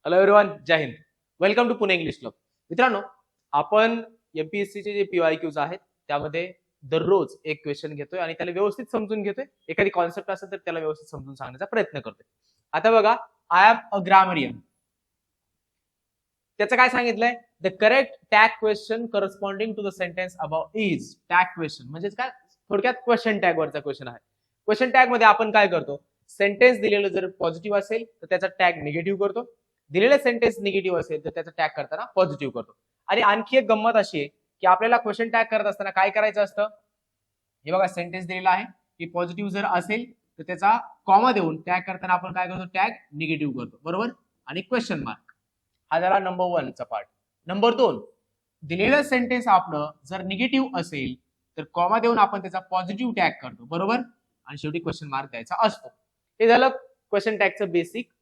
Hello everyone, जय हिंद. Welcome to Pune English club. मित्रांनो, आपण एमपीएससीचे जे पीवायक्यूज आहेत त्यामध्ये दररोज एक क्वेश्चन घेतोय आणि त्याला व्यवस्थित समजून घेतोय. एखादी कॉन्सेप्ट असेल तर त्याला व्यवस्थित समजून सांगण्याचा प्रयत्न करतोय. आता बघा, आय एम अ ग्रामरियन. त्याचं काय सांगितलंय? The correct tag question corresponding to the sentence about is. Tag question म्हणजे काय? थोडक्यात क्वेश्चन टॅग वरचा क्वेश्चन आहे. क्वेश्चन टॅग मध्ये आपण काय करतो? सेंटेन्स दिलेलं जर पॉझिटिव्ह असेल तर त्याचा टॅग निगेटिव्ह करतो. दिलेलं सेंटेन्स निगेटिव्ह असेल तर त्याचा टॅग करताना पॉझिटिव्ह करतो. आणि आणखी एक गंमत अशी आहे की आपल्याला क्वेश्चन टॅग करत असताना काय करायचं असतं? हे बघा, सेंटेन्स दिलेला आहे की पॉझिटिव्ह जर असेल तर त्याचा कॉमा देऊन टॅग करताना आपण काय करतो? टॅग निगेटिव्ह करतो, बरोबर? आणि क्वेश्चन मार्क. हा झाला नंबर 1 चा पार्ट. नंबर 2, दिलेलं सेंटेन्स आपलं जर निगेटिव्ह असेल तर कॉमा देऊन आपण त्याचा पॉझिटिव्ह टॅग करतो, बरोबर? आणि शेवटी क्वेश्चन मार्क द्यायचा असतो. हे झालं क्वेश्चन टॅगचं बेसिक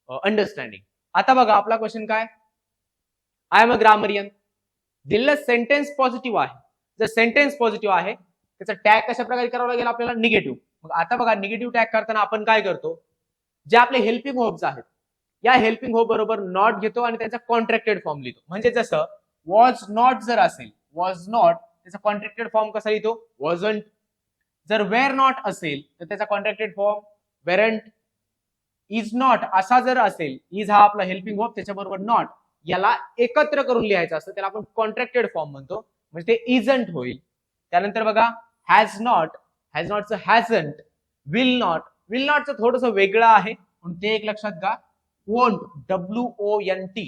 अंडरस्टँडिंग. आता बघा आपला क्वेश्चन काय? I am a grammarian. दिलेलं सेंटेन्स पॉझिटिव्ह आहे. जर सेंटेन्स पॉझिटिव्ह आहे त्याचा टॅग कशा प्रकारे करावा लागेल आपल्याला? निगेटिव्ह. मग आता बघा, निगेटिव्ह टॅग करताना आपण काय करतो? जे आपले हेल्पिंग होप्स आहेत या हेल्पिंग होप बरोबर नॉट घेतो आणि त्याचा कॉन्ट्रॅक्टेड फॉर्म लिहितो. म्हणजे जसं वॉज नॉट जर असेल, वॉज नॉट त्याचा कॉन्ट्रॅक्टेड फॉर्म कसा लिहितो? वॉजंट. जर वेअर नॉट असेल तर त्याचा कॉन्ट्रॅक्टेड फॉर्म वेरंट. इज नॉट असा जर असेल, इज हा आपला हेल्पिंग होप त्याच्याबरोबर नॉट याला एकत्र करून लिहायचं असतं, त्याला आपण कॉन्ट्रॅक्टेड फॉर्म म्हणतो, म्हणजे ते इजंट होईल. त्यानंतर बघा, हॅज नॉट, हॅज नॉटचं हॅझंट. विल नॉट, विल नॉटचं थोडंसं वेगळं आहे पण ते एक लक्षात घ्या. वोंट, WONT,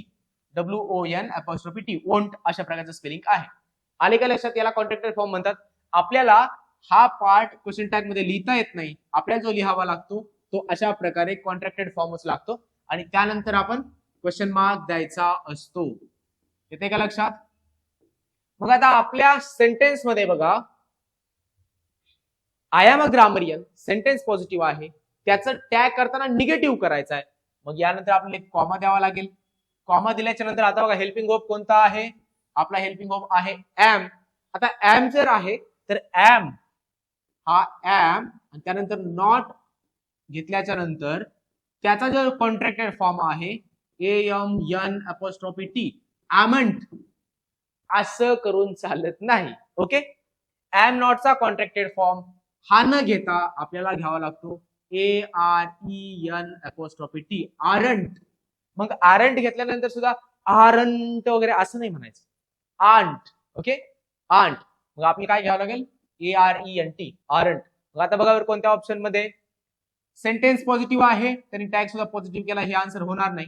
WON''T, वोंट अशा प्रकारचं स्पेलिंग आहे. आले का लक्षात? याला कॉन्ट्रॅक्टेड फॉर्म म्हणतात. आपल्याला हा पार्ट क्वेश्चन टॅग मध्ये लिहिता येत नाही, आपल्याला जो लिहावा लागतो तो अशा प्रकारे कॉन्ट्रॅक्टेड फॉर्मच लागतो आणि त्यानंतर आपण क्वेश्चन मार्क द्यायचा असतो. येते का लक्षात? मग आता आपल्या सेंटेन्स मध्ये बघा, I am a grammarian sentence positive आहे, त्याचं टॅग करताना निगेटिव्ह करायचं आहे. मग यानंतर आपल्याला एक कॉमा द्यावा लागेल. कॉमा दिल्याच्या नंतर आता बघा, हेल्पिंग होप कोणता आहे? आपला हेल्पिंग होप आहे एम. आता एम जर आहे तर एम हा एम आणि त्यानंतर नॉट घेतल्याच्या नंतर त्याचा जो कॉन्ट्रॅक्टेड फॉर्म आहे AMN''T, ॲमंट. असं करून चालत नाही. ओके, एम नॉटचा कॉन्ट्रॅक्टेड फॉर्म हा न घेता आपल्याला घ्यावा लागतो AREN''T, आरंट. मग आरंट घेतल्यानंतर सुद्धा आरंट वगैरे असं नाही म्हणायचं, आंट. Okay, aren't. मग आपल्याला काय घ्यावं लागेल? ARENT, aren't. मग आता बघा कोणत्या ऑप्शन मध्ये सेंटेन्स पॉझिटिव्ह आहे त्यांनी टॅग सुद्धा पॉझिटिव्ह केला, हे आन्सर होणार नाही.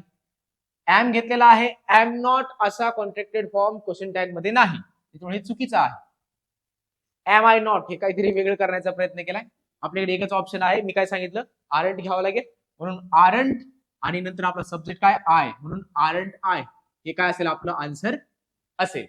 एम घेतलेला आहे, एम नॉट असा कॉन्ट्रॅक्टेड फॉर्म क्वेश्चन टॅग मध्ये नाही, त्यामुळे हे चुकीचं आहे. एम आय नॉट हे काहीतरी वेगळं करण्याचा प्रयत्न केलाय. आपल्याकडे एकच ऑप्शन आहे, मी काय सांगितलं? आरंट घ्यावं लागेल. म्हणून आरंट आणि नंतर आपला सब्जेक्ट काय? आय, म्हणून आरंट आय हे काय असेल? आपलं आन्सर असेल.